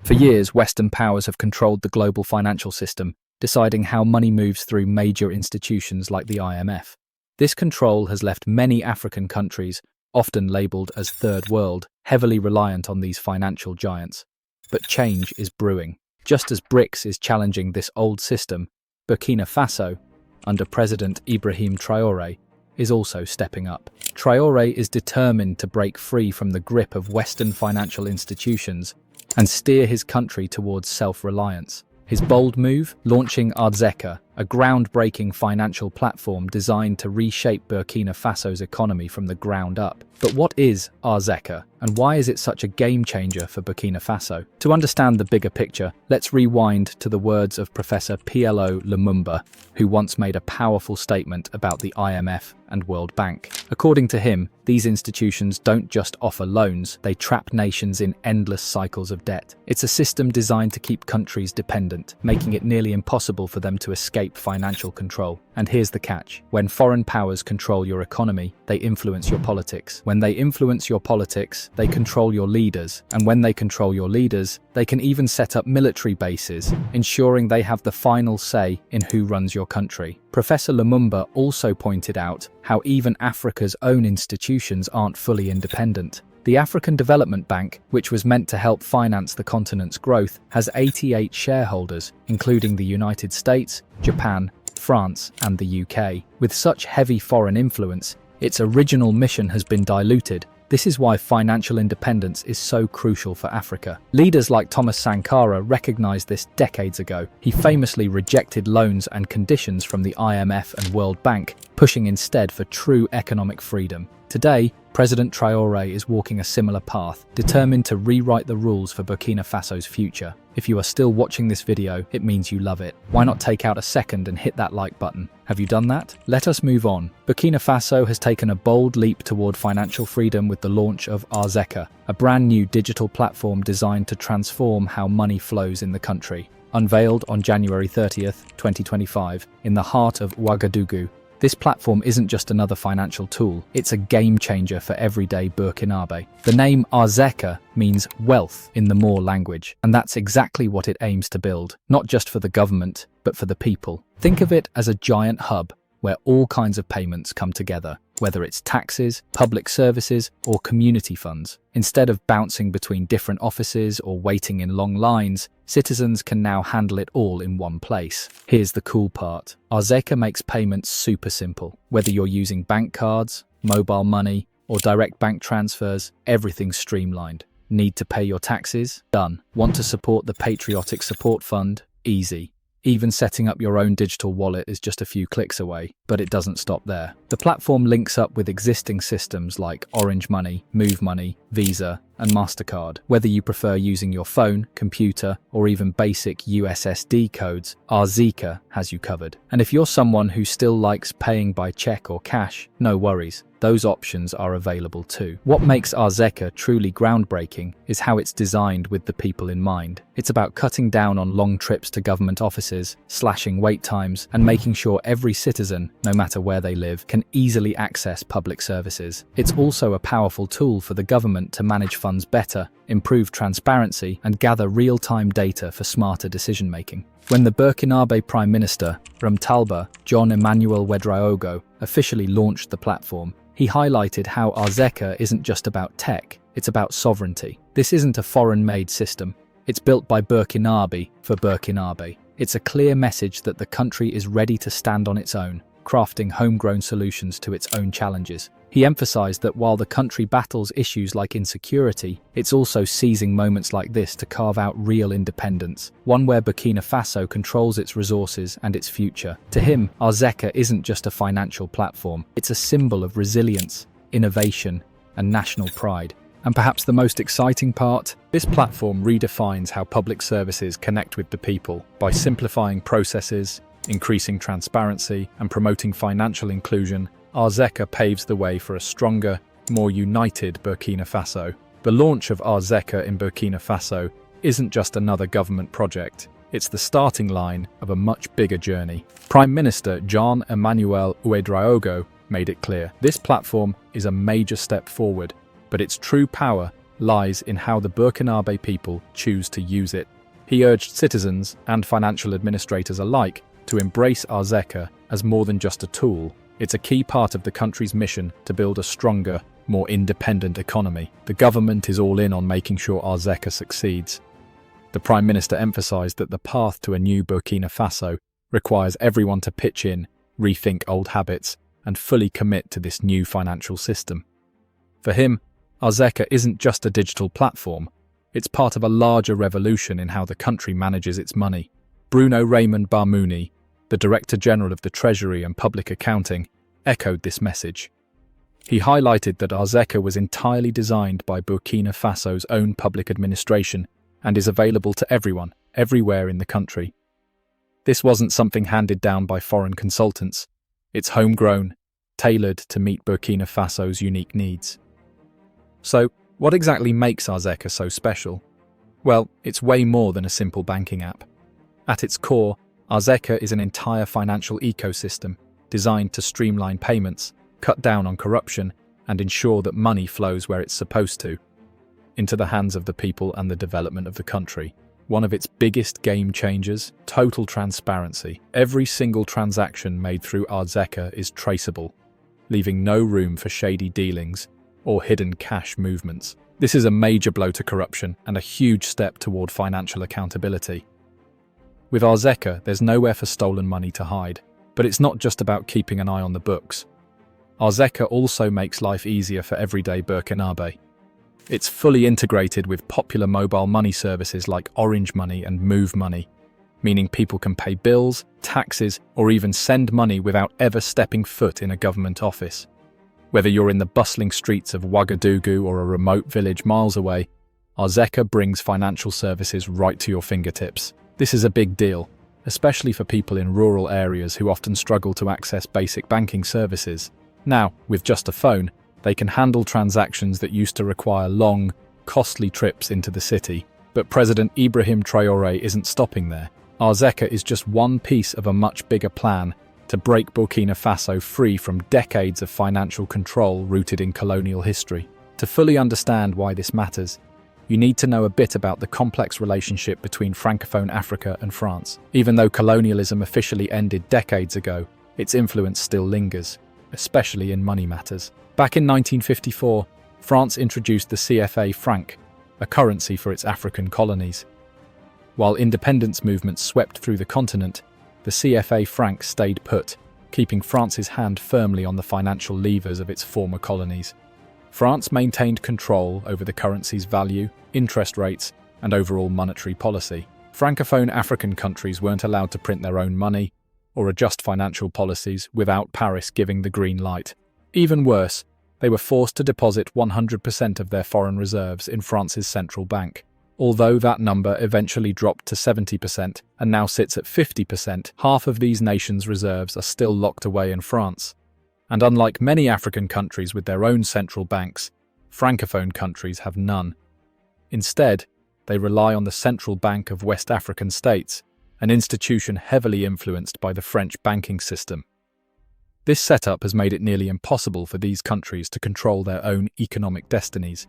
For years, Western powers have controlled the global financial system, deciding how money moves through major institutions like the IMF. This control has left many African countries, often labelled as Third World, heavily reliant on these financial giants. But change is brewing. Just as BRICS is challenging this old system, Burkina Faso, under President Ibrahim Traore, is also stepping up. Traore is determined to break free from the grip of Western financial institutions and steer his country towards self-reliance. His bold move, launching AZERKA, a groundbreaking financial platform designed to reshape Burkina Faso's economy from the ground up. But what is AZERKA, and why is it such a game-changer for Burkina Faso? To understand the bigger picture, let's rewind to the words of Professor PLO Lumumba, who once made a powerful statement about the IMF and World Bank. According to him, these institutions don't just offer loans, they trap nations in endless cycles of debt. It's a system designed to keep countries dependent, making it nearly impossible for them to escape financial control. And here's the catch. When foreign powers control your economy, they influence your politics. When they influence your politics, they control your leaders. And when they control your leaders, they can even set up military bases, ensuring they have the final say in who runs your country. Professor Lumumba also pointed out how even Africa's own institutions aren't fully independent. The African Development Bank, which was meant to help finance the continent's growth, has 88 shareholders, including the United States, Japan, France, and the UK. With such heavy foreign influence, its original mission has been diluted. This is why financial independence is so crucial for Africa. Leaders like Thomas Sankara recognized this decades ago. He famously rejected loans and conditions from the IMF and World Bank, pushing instead for true economic freedom. Today, President Traore is walking a similar path, determined to rewrite the rules for Burkina Faso's future. If you are still watching this video, it means you love it. Why not take out a second and hit that like button? Have you done that? Let us move on. Burkina Faso has taken a bold leap toward financial freedom with the launch of AZERKA, a brand new digital platform designed to transform how money flows in the country. Unveiled on January 30th, 2025, in the heart of Ouagadougou, this platform isn't just another financial tool, it's a game changer for everyday Burkinabe. The name AZERKA means wealth in the Moor language, and that's exactly what it aims to build, not just for the government, but for the people. Think of it as a giant hub where all kinds of payments come together, whether it's taxes, public services, or community funds. Instead of bouncing between different offices or waiting in long lines, citizens can now handle it all in one place. Here's the cool part. AZERKA makes payments super simple. Whether you're using bank cards, mobile money, or direct bank transfers, everything's streamlined. Need to pay your taxes? Done. Want to support the Patriotic Support Fund? Easy. Even setting up your own digital wallet is just a few clicks away, but it doesn't stop there. The platform links up with existing systems like Orange Money, Move Money, Visa, and MasterCard. Whether you prefer using your phone, computer, or even basic USSD codes, AZERKA has you covered. And if you're someone who still likes paying by check or cash, no worries. Those options are available too. What makes AZERKA truly groundbreaking is how it's designed with the people in mind. It's about cutting down on long trips to government offices, slashing wait times, and making sure every citizen, no matter where they live, can easily access public services. It's also a powerful tool for the government to manage funds better, improve transparency, and gather real-time data for smarter decision-making. When the Burkinabe Prime Minister, Rumtalba John Emmanuel Ouedraogo, officially launched the platform, he highlighted how AZERKA isn't just about tech, it's about sovereignty. This isn't a foreign-made system. It's built by Burkinabe for Burkinabe. It's a clear message that the country is ready to stand on its own, crafting homegrown solutions to its own challenges. He emphasized that while the country battles issues like insecurity, it's also seizing moments like this to carve out real independence, one where Burkina Faso controls its resources and its future. To him, AZERKA isn't just a financial platform, it's a symbol of resilience, innovation, and national pride. And perhaps the most exciting part? This platform redefines how public services connect with the people by simplifying processes, increasing transparency, and promoting financial inclusion. AZERKA paves the way for a stronger, more united Burkina Faso. The launch of AZERKA in Burkina Faso isn't just another government project, it's the starting line of a much bigger journey. Prime Minister John Emmanuel Ouedraogo made it clear. This platform is a major step forward, but its true power lies in how the Burkinabe people choose to use it. He urged citizens and financial administrators alike to embrace AZERKA as more than just a tool. It's a key part of the country's mission to build a stronger, more independent economy. The government is all in on making sure AZERKA succeeds. The Prime Minister emphasized that the path to a new Burkina Faso requires everyone to pitch in, rethink old habits, and fully commit to this new financial system. For him, AZERKA isn't just a digital platform, it's part of a larger revolution in how the country manages its money. Bruno Raymond Barmouni, the Director General of the Treasury and Public Accounting, echoed this message. He highlighted that AZERKA was entirely designed by Burkina Faso's own public administration and is available to everyone, everywhere in the country. This wasn't something handed down by foreign consultants. It's homegrown, tailored to meet Burkina Faso's unique needs. So, what exactly makes AZERKA so special? Well, it's way more than a simple banking app. At its core, AZERKA is an entire financial ecosystem designed to streamline payments, cut down on corruption, and ensure that money flows where it's supposed to, into the hands of the people and the development of the country. One of its biggest game changers, total transparency. Every single transaction made through AZERKA is traceable, leaving no room for shady dealings or hidden cash movements. This is a major blow to corruption and a huge step toward financial accountability. With AZERKA, there's nowhere for stolen money to hide, but it's not just about keeping an eye on the books. AZERKA also makes life easier for everyday Burkinabe. It's fully integrated with popular mobile money services like Orange Money and Move Money, meaning people can pay bills, taxes, or even send money without ever stepping foot in a government office. Whether you're in the bustling streets of Ouagadougou or a remote village miles away, AZERKA brings financial services right to your fingertips. This is a big deal, especially for people in rural areas who often struggle to access basic banking services. Now, with just a phone, they can handle transactions that used to require long, costly trips into the city. But President Ibrahim Traore isn't stopping there. AZERKA is just one piece of a much bigger plan to break Burkina Faso free from decades of financial control rooted in colonial history. To fully understand why this matters, you need to know a bit about the complex relationship between Francophone Africa and France. Even though colonialism officially ended decades ago, its influence still lingers, especially in money matters. Back in 1954, France introduced the CFA franc, a currency for its African colonies. While independence movements swept through the continent, the CFA franc stayed put, keeping France's hand firmly on the financial levers of its former colonies. France maintained control over the currency's value, interest rates, and overall monetary policy. Francophone African countries weren't allowed to print their own money or adjust financial policies without Paris giving the green light. Even worse, they were forced to deposit 100% of their foreign reserves in France's central bank. Although that number eventually dropped to 70% and now sits at 50%, half of these nations' reserves are still locked away in France. And unlike many African countries with their own central banks, Francophone countries have none. Instead, they rely on the Central Bank of West African states, an institution heavily influenced by the French banking system. This setup has made it nearly impossible for these countries to control their own economic destinies.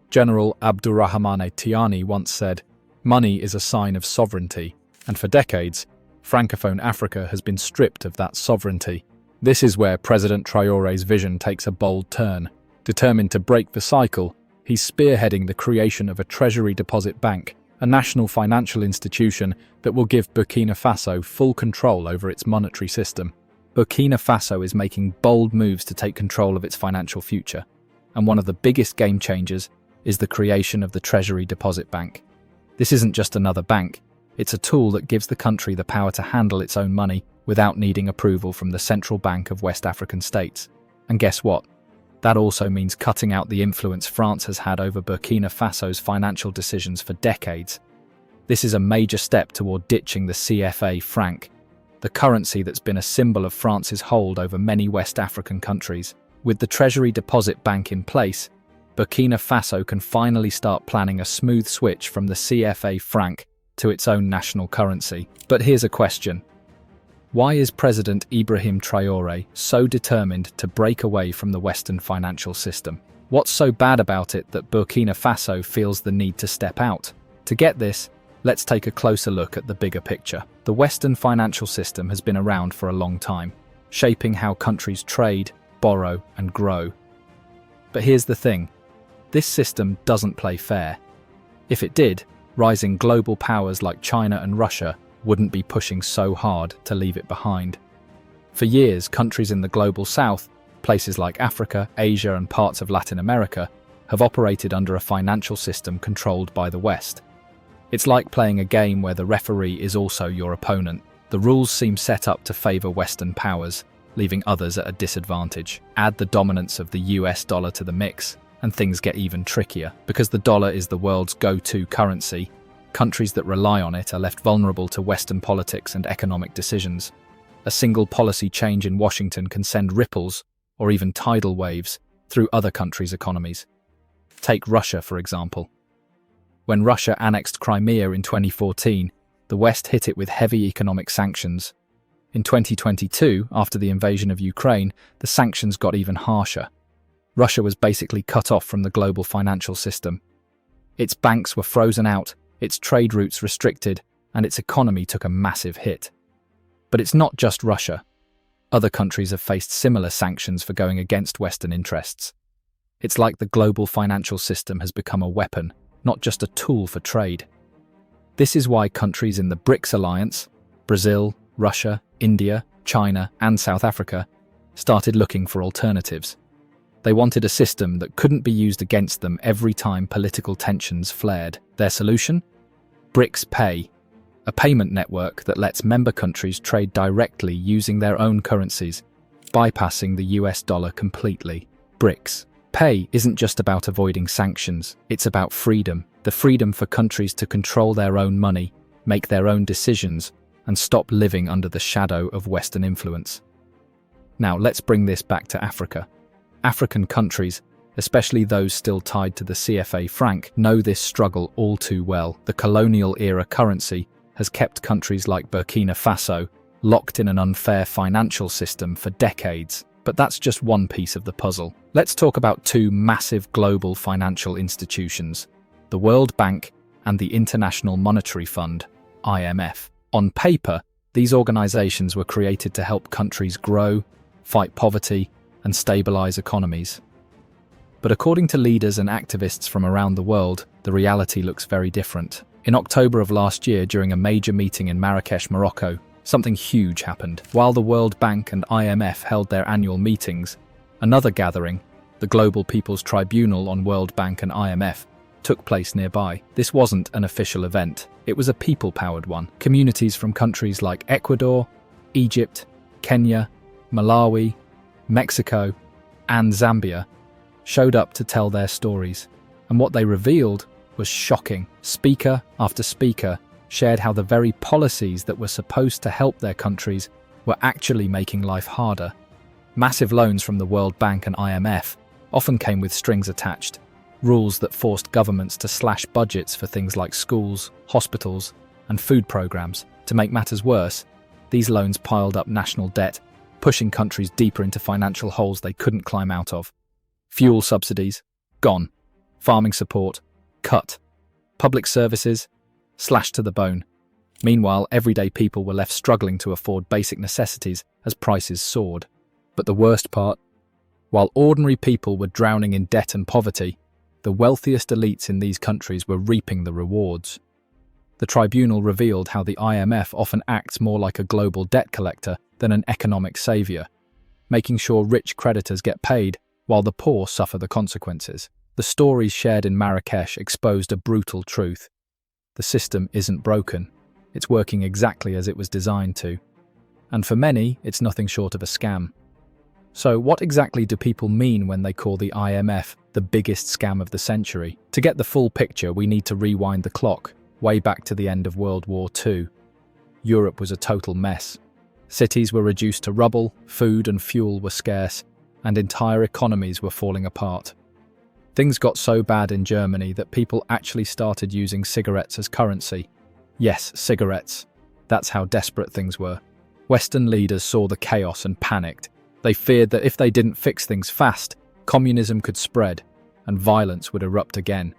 General Abdurrahmane Tiani once said, "Money is a sign of sovereignty," and for decades, Francophone Africa has been stripped of that sovereignty. This is where President Traore's vision takes a bold turn. Determined to break the cycle, he's spearheading the creation of a Treasury Deposit Bank, a national financial institution that will give Burkina Faso full control over its monetary system. Burkina Faso is making bold moves to take control of its financial future, and one of the biggest game changers is the creation of the Treasury Deposit Bank. This isn't just another bank, it's a tool that gives the country the power to handle its own money without needing approval from the Central Bank of West African states. And guess what? That also means cutting out the influence France has had over Burkina Faso's financial decisions for decades. This is a major step toward ditching the CFA franc, the currency that's been a symbol of France's hold over many West African countries. With the Treasury Deposit Bank in place, Burkina Faso can finally start planning a smooth switch from the CFA franc to its own national currency. But here's a question. Why is President Ibrahim Traore so determined to break away from the Western financial system? What's so bad about it that Burkina Faso feels the need to step out? To get this, let's take a closer look at the bigger picture. The Western financial system has been around for a long time, shaping how countries trade, borrow, and grow. But here's the thing. This system doesn't play fair. If it did, rising global powers like China and Russia wouldn't be pushing so hard to leave it behind. For years, countries in the global south, places like Africa, Asia, and parts of Latin America, have operated under a financial system controlled by the West. It's like playing a game where the referee is also your opponent. The rules seem set up to favor Western powers, leaving others at a disadvantage. Add the dominance of the US dollar to the mix, and things get even trickier. Because the dollar is the world's go-to currency, countries that rely on it are left vulnerable to Western politics and economic decisions. A single policy change in Washington can send ripples, or even tidal waves, through other countries' economies. Take Russia, for example. When Russia annexed Crimea in 2014, the West hit it with heavy economic sanctions. In 2022, after the invasion of Ukraine, the sanctions got even harsher. Russia was basically cut off from the global financial system. Its banks were frozen out, its trade routes restricted, and its economy took a massive hit. But it's not just Russia. Other countries have faced similar sanctions for going against Western interests. It's like the global financial system has become a weapon, not just a tool for trade. This is why countries in the BRICS alliance, Brazil, Russia, India, China, and South Africa, started looking for alternatives. They wanted a system that couldn't be used against them every time political tensions flared. Their solution? BRICS Pay, a payment network that lets member countries trade directly using their own currencies, bypassing the US dollar completely. BRICS Pay isn't just about avoiding sanctions, it's about freedom. The freedom for countries to control their own money, make their own decisions, and stop living under the shadow of Western influence. Now let's bring this back to Africa. African countries, especially those still tied to the CFA franc, know this struggle all too well. The colonial-era currency has kept countries like Burkina Faso locked in an unfair financial system for decades. But that's just one piece of the puzzle. Let's talk about two massive global financial institutions, the World Bank and the International Monetary Fund, IMF. On paper, these organizations were created to help countries grow, fight poverty, and stabilize economies. But according to leaders and activists from around the world, the reality looks very different. In October of last year, during a major meeting in Marrakesh, Morocco, something huge happened. While the World Bank and IMF held their annual meetings, another gathering, the Global People's Tribunal on World Bank and IMF, took place nearby. This wasn't an official event. It was a people-powered one. Communities from countries like Ecuador, Egypt, Kenya, Malawi, Mexico, and Zambia showed up to tell their stories. And what they revealed was shocking. Speaker after speaker shared how the very policies that were supposed to help their countries were actually making life harder. Massive loans from the World Bank and IMF often came with strings attached, rules that forced governments to slash budgets for things like schools, hospitals, and food programs. To make matters worse, these loans piled up national debt, pushing countries deeper into financial holes they couldn't climb out of. Fuel subsidies, gone. Farming support, cut. Public services, slashed to the bone. Meanwhile, everyday people were left struggling to afford basic necessities as prices soared. But the worst part? While ordinary people were drowning in debt and poverty, the wealthiest elites in these countries were reaping the rewards. The tribunal revealed how the IMF often acts more like a global debt collector than an economic savior, making sure rich creditors get paid while the poor suffer the consequences. The stories shared in Marrakesh exposed a brutal truth. The system isn't broken. It's working exactly as it was designed to. And for many, it's nothing short of a scam. So what exactly do people mean when they call the IMF the biggest scam of the century? To get the full picture, we need to rewind the clock, way back to the end of World War II. Europe was a total mess. Cities were reduced to rubble, food and fuel were scarce, and entire economies were falling apart. Things got so bad in Germany that people actually started using cigarettes as currency. Yes, cigarettes. That's how desperate things were. Western leaders saw the chaos and panicked. They feared that if they didn't fix things fast, communism could spread. and violence would erupt again.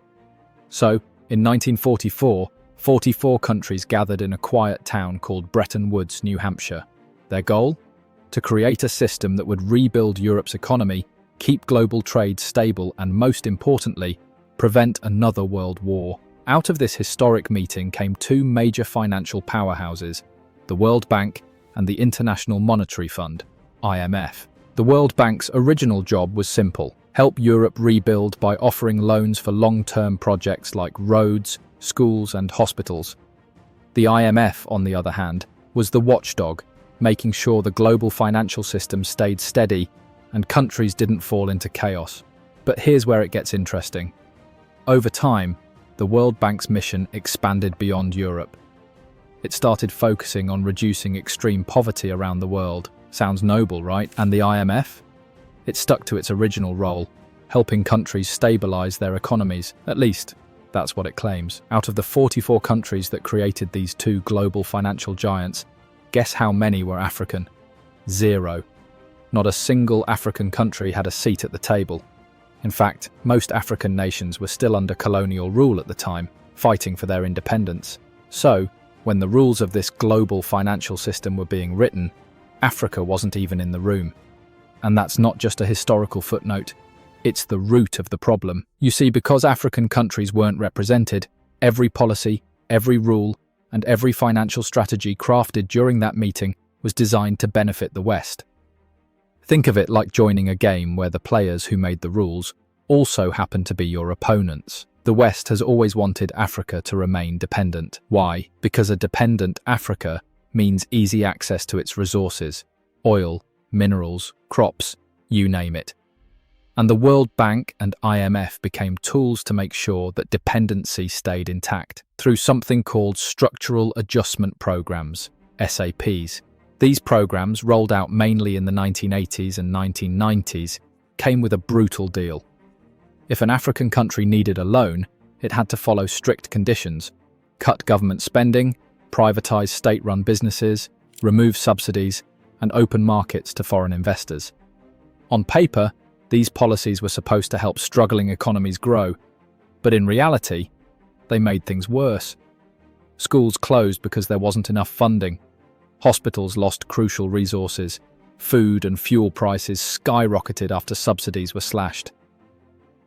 So, in 1944, 44 countries gathered in a quiet town called Bretton Woods, New Hampshire. Their goal? To create a system that would rebuild Europe's economy, keep global trade stable, and most importantly, prevent another world war. Out of this historic meeting came two major financial powerhouses, the World Bank and the International Monetary Fund, IMF. The World Bank's original job was simple: help Europe rebuild by offering loans for long-term projects like roads, schools, and hospitals. The IMF, on the other hand, was the watchdog, making sure the global financial system stayed steady and countries didn't fall into chaos. But here's where it gets interesting. Over time, the World Bank's mission expanded beyond Europe. It started focusing on reducing extreme poverty around the world. Sounds noble, right? And the IMF? It stuck to its original role, helping countries stabilize their economies. At least, that's what it claims. Out of the 44 countries that created these two global financial giants, guess how many were African? 0. Not a single African country had a seat at the table. In fact, most African nations were still under colonial rule at the time, fighting for their independence. So, when the rules of this global financial system were being written, Africa wasn't even in the room. And that's not just a historical footnote, it's the root of the problem. You see, because African countries weren't represented, every policy, every rule, and every financial strategy crafted during that meeting was designed to benefit the West. Think of it like joining a game where the players who made the rules also happen to be your opponents. The West has always wanted Africa to remain dependent. Why? Because a dependent Africa means easy access to its resources: oil, minerals, crops, you name it. And the World Bank and IMF became tools to make sure that dependency stayed intact through something called Structural Adjustment Programs, SAPs. These programs, rolled out mainly in the 1980s and 1990s, came with a brutal deal. If an African country needed a loan, it had to follow strict conditions: cut government spending, privatize state-run businesses, remove subsidies, and open markets to foreign investors. On paper, these policies were supposed to help struggling economies grow, but in reality, they made things worse. Schools closed because there wasn't enough funding. Hospitals lost crucial resources. Food and fuel prices skyrocketed after subsidies were slashed.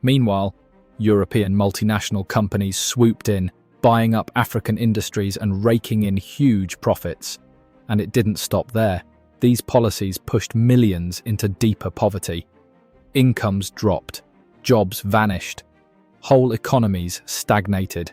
Meanwhile, European multinational companies swooped in, buying up African industries and raking in huge profits. And it didn't stop there. These policies pushed millions into deeper poverty. Incomes dropped, jobs vanished, whole economies stagnated.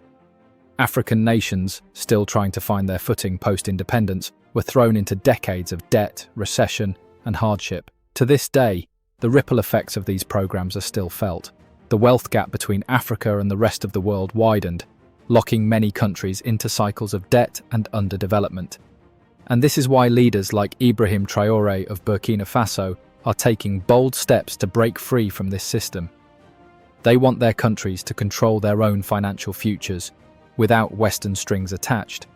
African nations, still trying to find their footing post-independence, were thrown into decades of debt, recession, and hardship. To this day, the ripple effects of these programs are still felt. The wealth gap between Africa and the rest of the world widened, locking many countries into cycles of debt and underdevelopment. And this is why leaders like Ibrahim Traore of Burkina Faso are taking bold steps to break free from this system. They want their countries to control their own financial futures, without Western strings attached.